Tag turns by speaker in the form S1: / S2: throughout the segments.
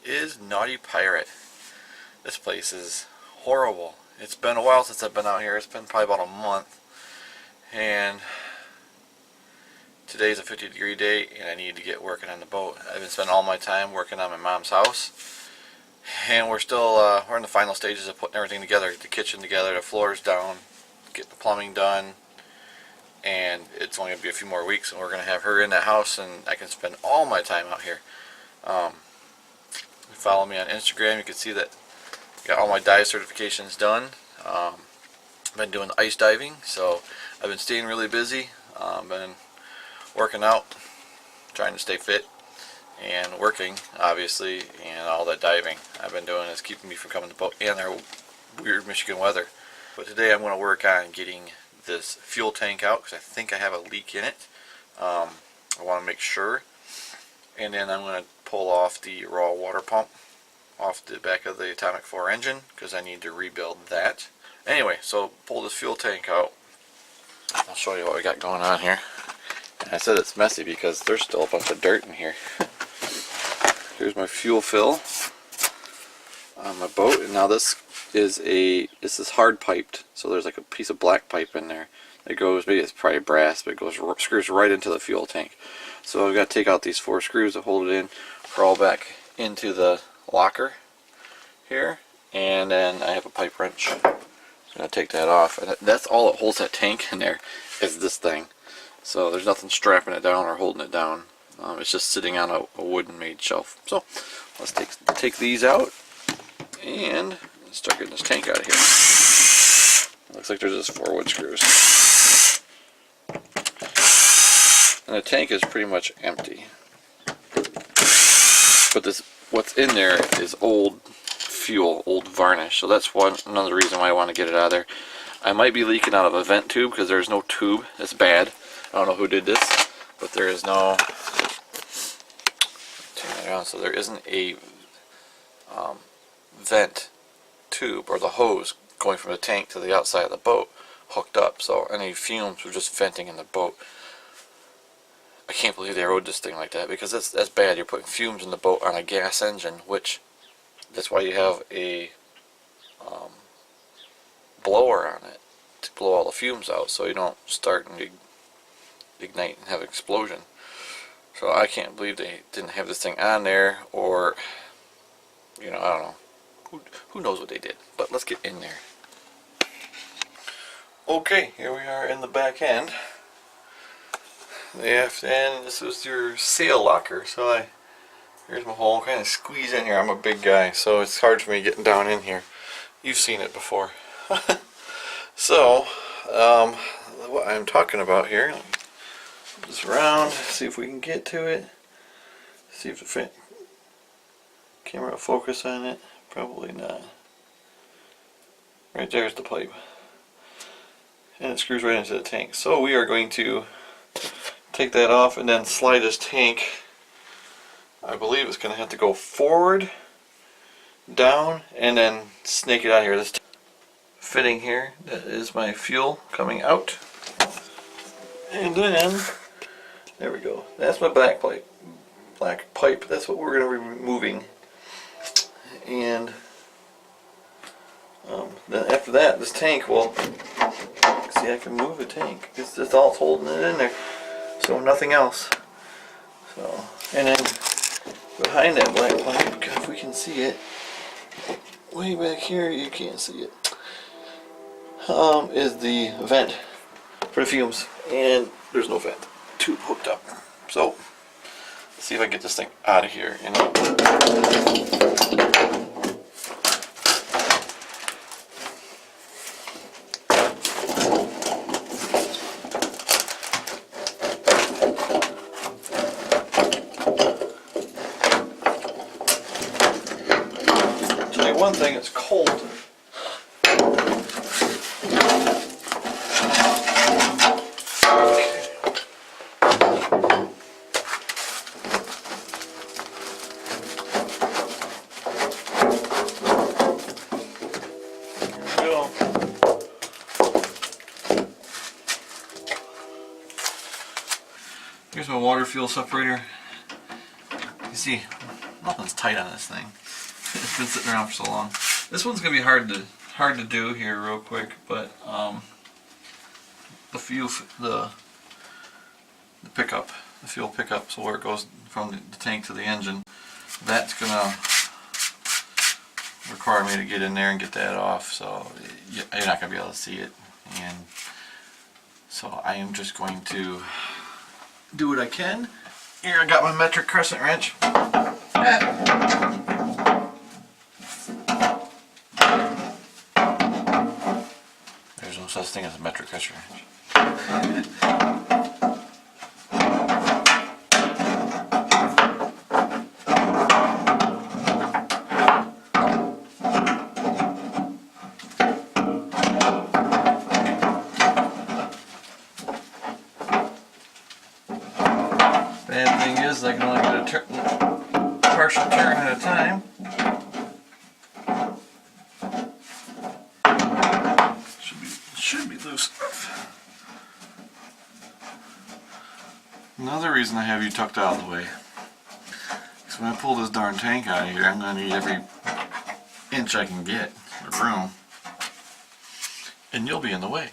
S1: is Nauti Pirate. This place is horrible. It's been a while since I've been out here. It's been probably about a month. And today's a 50-degree day and I need to get working on the boat. I've been spending all my time working on my mom's house. And we're still, we're in the final stages of putting everything together. The kitchen together, the floors down, get the plumbing done. And it's only going to be a few more weeks and we're going to have her in that house and I can spend all my time out here. Follow me on Instagram, you can see that I got all my dive certifications done. I've been doing ice diving, so I've been staying really busy. Been working out, trying to stay fit, and working, obviously, and all that diving I've been doing is keeping me from coming to the boat and our weird Michigan weather. But today I'm going to work on getting this fuel tank out because I think I have a leak in it. I want to make sure. And then I'm going to pull off the raw water pump off the back of the Atomic 4 engine because I need to rebuild that. Anyway, so pull this fuel tank out. I'll show you what we got going on here. And I said it's messy because there's still a bunch of dirt in here. Here's my fuel fill on my boat, and now this is hard piped, so there's like a piece of black pipe in there. It goes, maybe it's probably brass, but it goes screws right into the fuel tank. So I've got to take out these 4 screws to hold it in, crawl back into the locker here, and then I have a pipe wrench. I'm going to take that off, and that's all that holds that tank in there is this thing. So there's nothing strapping it down or holding it down. It's just sitting on a wooden made shelf. So let's take these out and start getting this tank out of here. Looks like there's just 4 wood screws. And the tank is pretty much empty. But what's in there is old fuel, old varnish. So that's another reason why I want to get it out of there. I might be leaking out of a vent tube because there's no tube. It's bad. I don't know who did this, but there is no. Turn that around. So there isn't a vent tube or the hose going from the tank to the outside of the boat hooked up. So any fumes were just venting in the boat. I can't believe they rode this thing like that because that's bad. You're putting fumes in the boat on a gas engine, which that's why you have a blower on it to blow all the fumes out so you don't start and ignite and have an explosion. So I can't believe they didn't have this thing on there, or I don't know. Who knows what they did, but let's get in there. Okay, here we are in the back end. And this is your sail locker. So here's my hole. Kind of squeeze in here. I'm a big guy, so it's hard for me getting down in here. You've seen it before. So what I'm talking about here, let me flip this around, see if we can get to it, see if the camera will focus on it. Probably not. Right there's the pipe, and it screws right into the tank. So we are going to take that off and then slide this tank. I believe it's going to have to go forward, down, and then snake it out here. This fitting here, that is my fuel coming out. And then, there we go. That's my black pipe. That's what we're going to be removing. And then after that, this tank will, see, I can move the tank. It's all holding it in there. So nothing else. So, and then behind that black pipe, God, if we can see it, way back here, you can't see it, is the vent for the fumes, and there's no vent tube hooked up. So let's see if I can get this thing out of here. One thing, it's cold. Okay. Here we go. Here's my water fuel separator. You see, Nothing's tight on this thing. It's been sitting around for so long. This one's gonna be hard to do here real quick, but the fuel pickup, so where it goes from the tank to the engine, that's gonna require me to get in there and get that off. So you're not gonna be able to see it, and so I am just going to do what I can. Here I got my metric crescent wrench. There's no such thing as a metric crescent wrench. Bad thing is I can only get a partial turn at a time. Should be loose enough. Another reason I have you tucked out of the way is when I pull this darn tank out of here, I'm going to need every inch I can get of room, and you'll be in the way.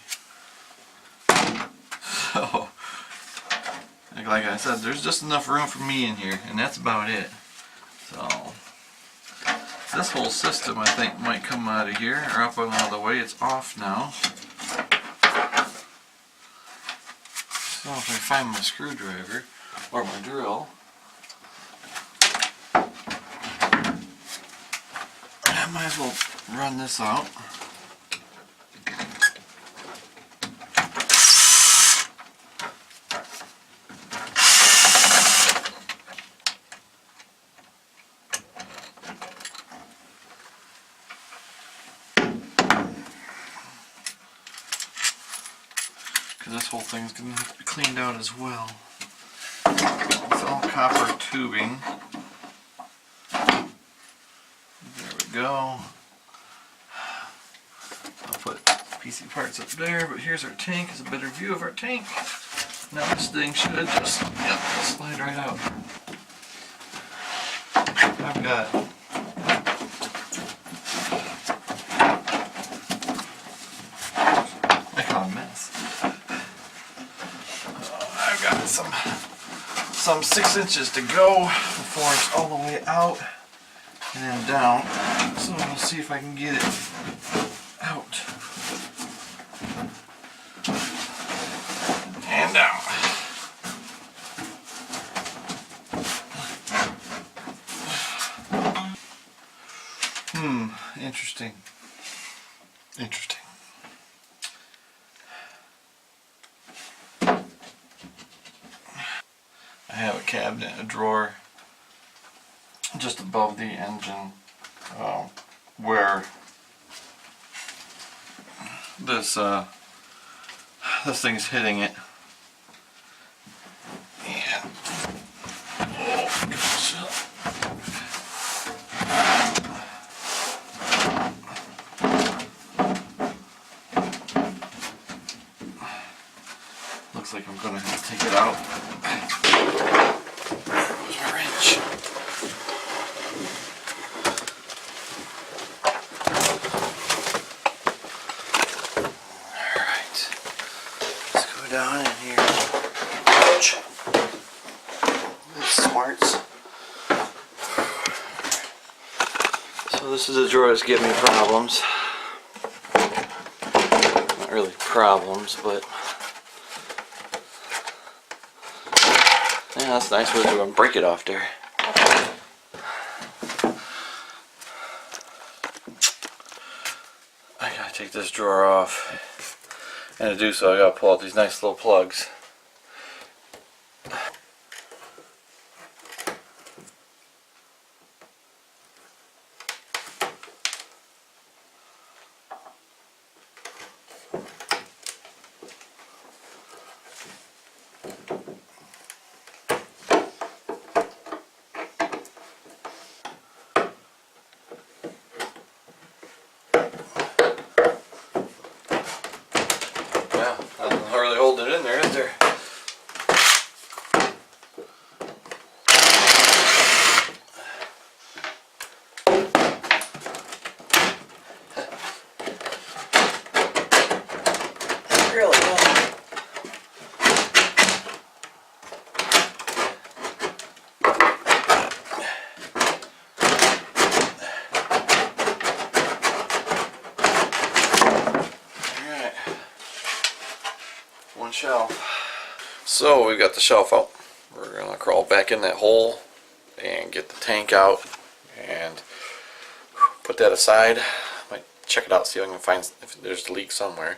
S1: So, like I said, there's just enough room for me in here, and that's about it. So, this whole system I think might come out of here, or up and out of the way. It's off now. So if I find my screwdriver, or my drill, I might as well run this out. Because this whole thing's going to have to be cleaned out as well. It's all copper tubing. There we go. I'll put PC parts up there, but here's our tank. It's a better view of our tank. Now this thing should just slide right out. I've got some 6 inches to go before it's all the way out and then down. So we'll see if I can get it out and down. Interesting. Interesting. I have a cabinet, a drawer, just above the engine, where this thing's hitting it. And oh gosh. Looks like I'm gonna have to take it out. Where's my wrench? Alright. Let's go down in here. Ouch. This smarts. So this is a drawer that's giving me problems. Not really problems, but yeah, that's a nice way to break it off there. I gotta take this drawer off, and to do so I gotta pull out these nice little plugs. Yeah, nothing really holding it in there, is there? shelf. So we've got the shelf out. We're gonna crawl back in that hole and get the tank out and put that aside. Might check it out, see if I can find if there's a leak somewhere.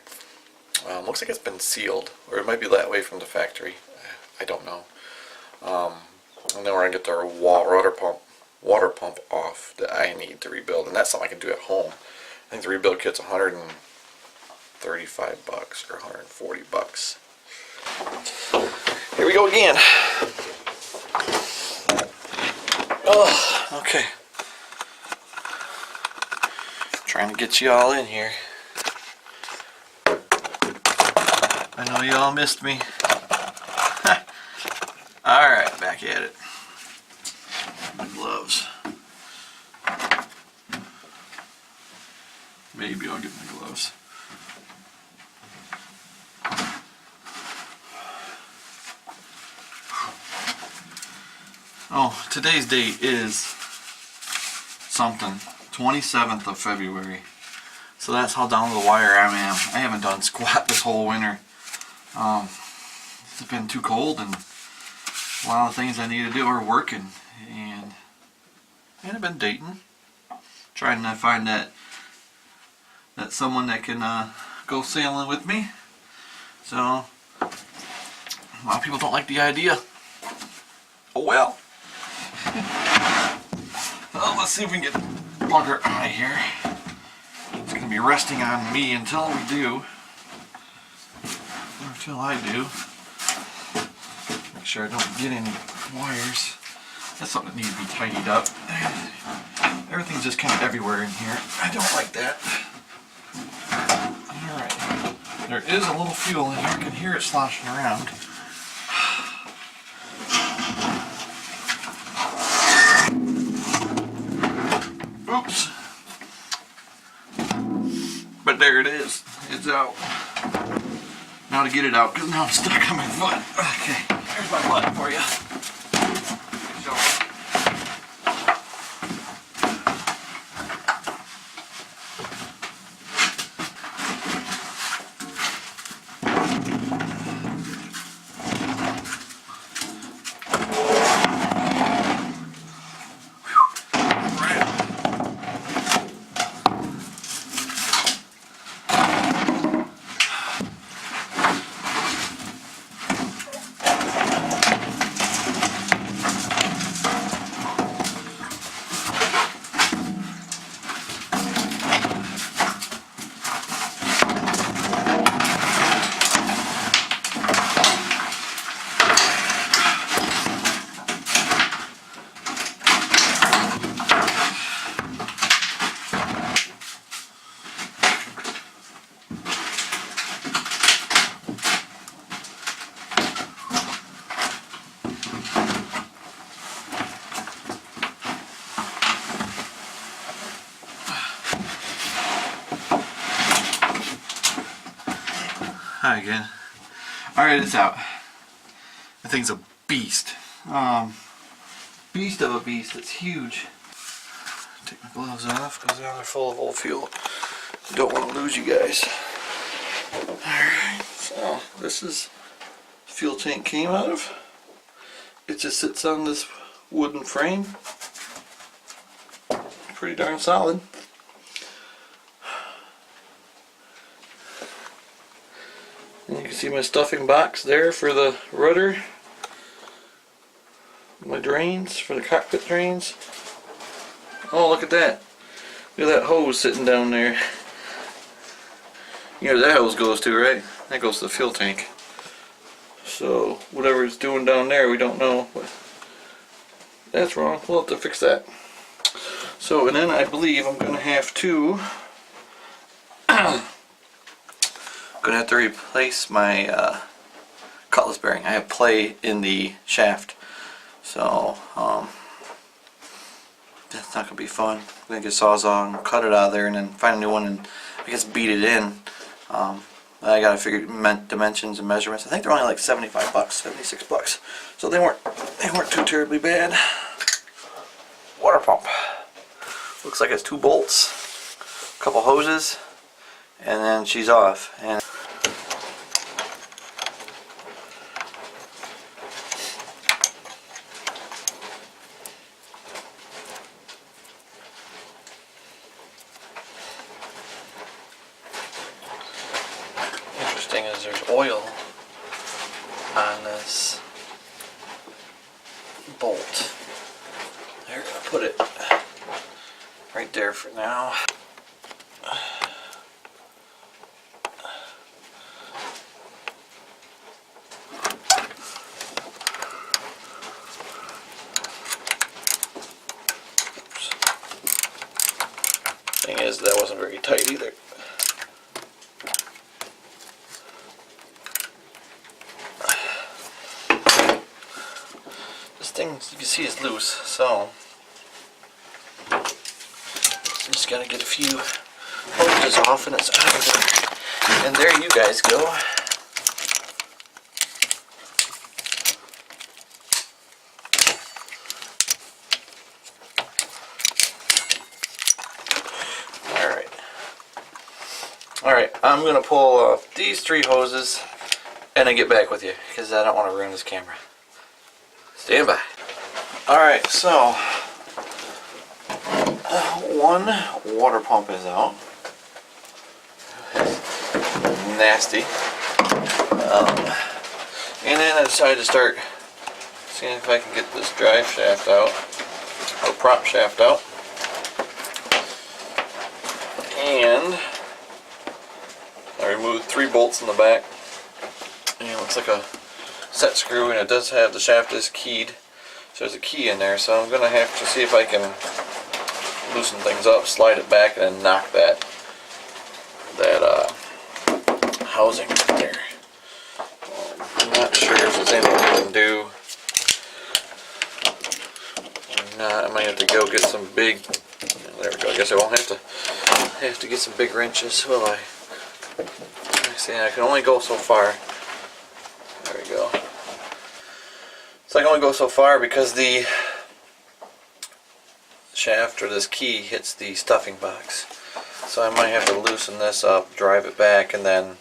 S1: Looks like it's been sealed, or it might be that way from the factory. I don't know. And then we're gonna get our water pump off that I need to rebuild, and that's something I can do at home. I think the rebuild kit's $135 or $140. Here we go again. Oh, okay. Trying to get you all in here. I know you all missed me. Alright, back at it. My gloves. Maybe I'll get my gloves. Oh, today's date is something. 27th of February. So that's how down to the wire I am. I haven't done squat this whole winter. It's been too cold, and a lot of things I need to do are working, and I've been dating, trying to find that someone that can go sailing with me. So a lot of people don't like the idea. Oh well. Well, let's see if we can get the bugger out of here. It's going to be resting on me until we do. Or until I do. Make sure I don't get any wires. That's something that needs to be tidied up. Everything's just kind of everywhere in here. I don't like that. Alright. There is a little fuel in here. I can hear it sloshing around. Oops. But there it is. It's out. Now to get it out, because now I'm stuck on my foot. Okay, here's my butt for you. Hi again. Alright, it's out. The thing's a beast. Beast of a beast. It's huge. Take my gloves off because now they're full of old fuel. Don't want to lose you guys. Alright, so this is the fuel tank came out of. It just sits on this wooden frame. Pretty darn solid. And you can see my stuffing box there for the rudder. My drains for the cockpit drains. Oh, look at that. Look at that hose sitting down there. You know where that hose goes to, right? That goes to the fuel tank. So whatever it's doing down there, we don't know. But that's wrong. We'll have to fix that. So, and then I believe I'm going to have to replace my cutlass bearing. I have play in the shaft, so that's not gonna be fun. I'm gonna get a sawzall and cut it out of there, and then find a new one and I guess beat it in. I gotta figure dimensions and measurements. I think they're only like $75, $76, so they weren't too terribly bad. Water pump. Looks like it's 2 bolts, a couple hoses, and then she's off. And there's oil on this bolt. There, I'll put it right there for now. Thing is, that wasn't very tight either. This thing, you can see, is loose, so just gotta get a few hoses off and it's out of there. And there you guys go. Alright, I'm going to pull off these 3 hoses and then get back with you because I don't want to ruin this camera. Stand by. Alright, so one water pump is out. Nasty. And then I decided to start seeing if I can get this drive shaft out, or prop shaft out. And I removed 3 bolts in the back, and it looks like a set screw, and it does have, the shaft is keyed, so there's a key in there, so I'm going to have to see if I can loosen things up, slide it back, and then knock that housing right there. I'm not sure if there's anything I can do. Or not. I might have to go get some big, there we go, I guess I won't have to get some big wrenches, will I? See, I can only go so far. There we go. So I can only go so far because the shaft or this key hits the stuffing box. So I might have to loosen this up, drive it back, and then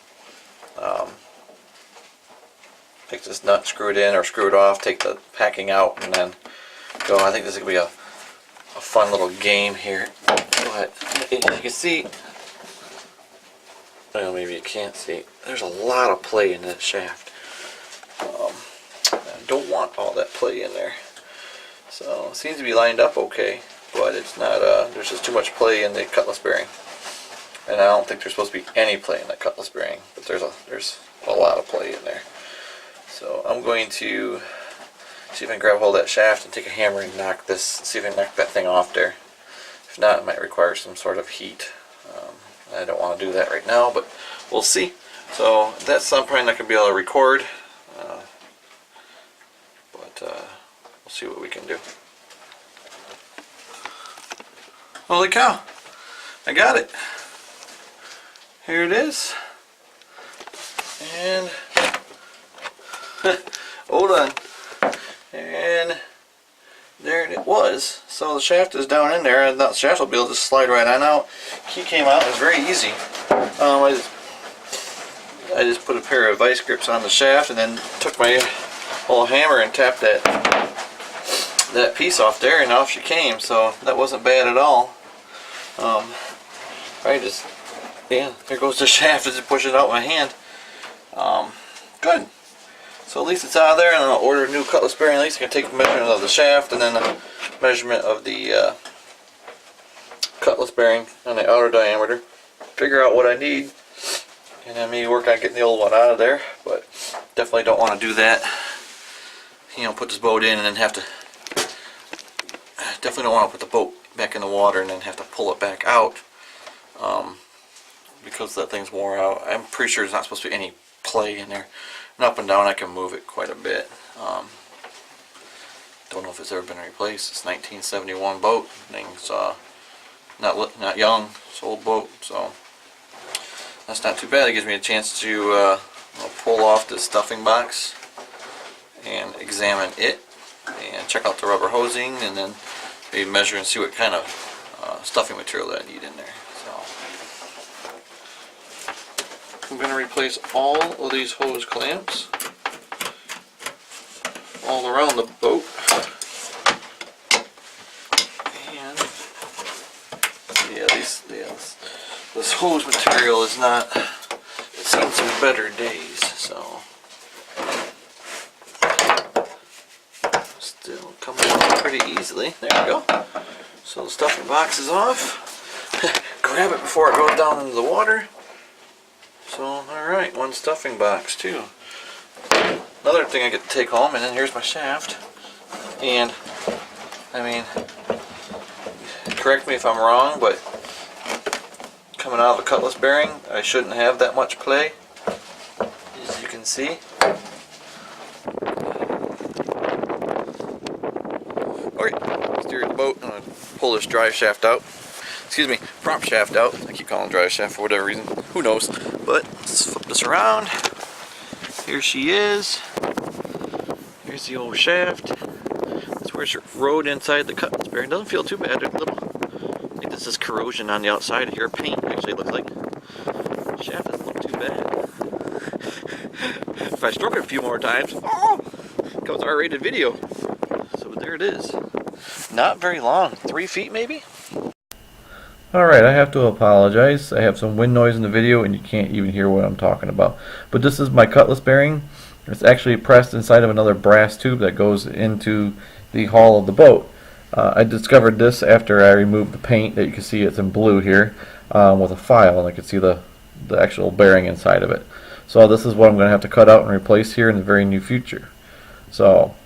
S1: take this nut, screw it in or screw it off, take the packing out, and then go. I think this is going to be a fun little game here. But you can see, well, maybe you can't see, there's a lot of play in that shaft. I don't want all that play in there. So it seems to be lined up okay, but it's not, there's just too much play in the cutlass bearing. And I don't think there's supposed to be any play in that cutlass bearing, but there's a lot of play in there. So I'm going to see if I can grab hold of that shaft and take a hammer and knock this, see if I can knock that thing off there. If not, it might require some sort of heat. I don't want to do that right now, but we'll see. So that's, I'm probably not going to be able to record, but we'll see what we can do. Holy cow, I got it. Here it is. And hold on. And there it was. So the shaft is down in there, and that shaft will be able to slide right on out. Key came out. It was very easy. I just put a pair of vice grips on the shaft, and then took my little hammer and tapped that piece off there, and off she came. So that wasn't bad at all. Yeah, there goes the shaft. I just push it out with my hand. Good. So at least it's out of there, and I'll order a new cutlass bearing. At least I can take a measurement of the shaft and then a measurement of the cutlass bearing on the outer diameter. Figure out what I need, and then maybe work on getting the old one out of there. But definitely don't want to do that. You know, put this boat in and then have to. Definitely don't want to put the boat back in the water and then have to pull it back out because that thing's wore out. I'm pretty sure there's not supposed to be any play in there. And up and down I can move it quite a bit. Don't know if it's ever been replaced. It's 1971 boat. Thing's not young. It's an old boat, so that's not too bad. It gives me a chance to pull off the stuffing box and examine it and check out the rubber hosing, and then maybe measure and see what kind of stuffing material that I need in there. I'm going to replace all of these hose clamps all around the boat, and yeah, this hose material is not, it's seen some better days. So still coming along pretty easily. There we go. So the stuffing box is off. Grab it before it goes down into the water. So alright, one stuffing box too. Another thing I get to take home, and then here's my shaft. And I mean, correct me if I'm wrong, but coming out of the cutlass bearing, I shouldn't have that much play, as you can see. Okay, steer the boat. I'm going to pull this drive shaft out. Excuse me, prop shaft out. I keep calling it drive shaft for whatever reason. Who knows? But let's flip this around. Here she is. Here's the old shaft. That's where it's rode inside the cutlass bearing. Doesn't feel too bad. There's a little, I think this is corrosion on the outside here. Paint actually looks like. The shaft doesn't look too bad. If I stroke it a few more times, oh, it comes R-rated video. So there it is. Not very long. 3 feet maybe? Alright, I have to apologize. I have some wind noise in the video and you can't even hear what I'm talking about. But this is my cutlass bearing. It's actually pressed inside of another brass tube that goes into the hull of the boat. I discovered this after I removed the paint that you can see it's in blue here with a file, and I can see the actual bearing inside of it. So this is what I'm going to have to cut out and replace here in the very near future. So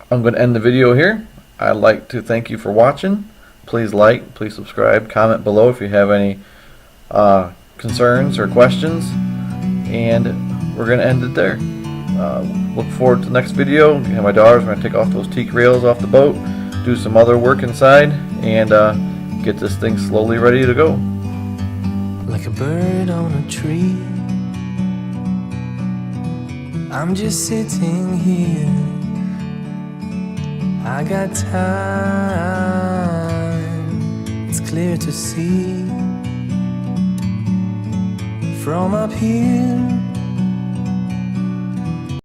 S1: I'm going to end the video here. I'd like to thank you for watching. Please like, please subscribe, comment below if you have any concerns or questions, and we're going to end it there. Look forward to the next video. My daughter's going to take off those teak rails off the boat, do some other work inside, and get this thing slowly ready to go.
S2: Like a bird on a tree, I'm just sitting here. I got time, it's clear to see. From up here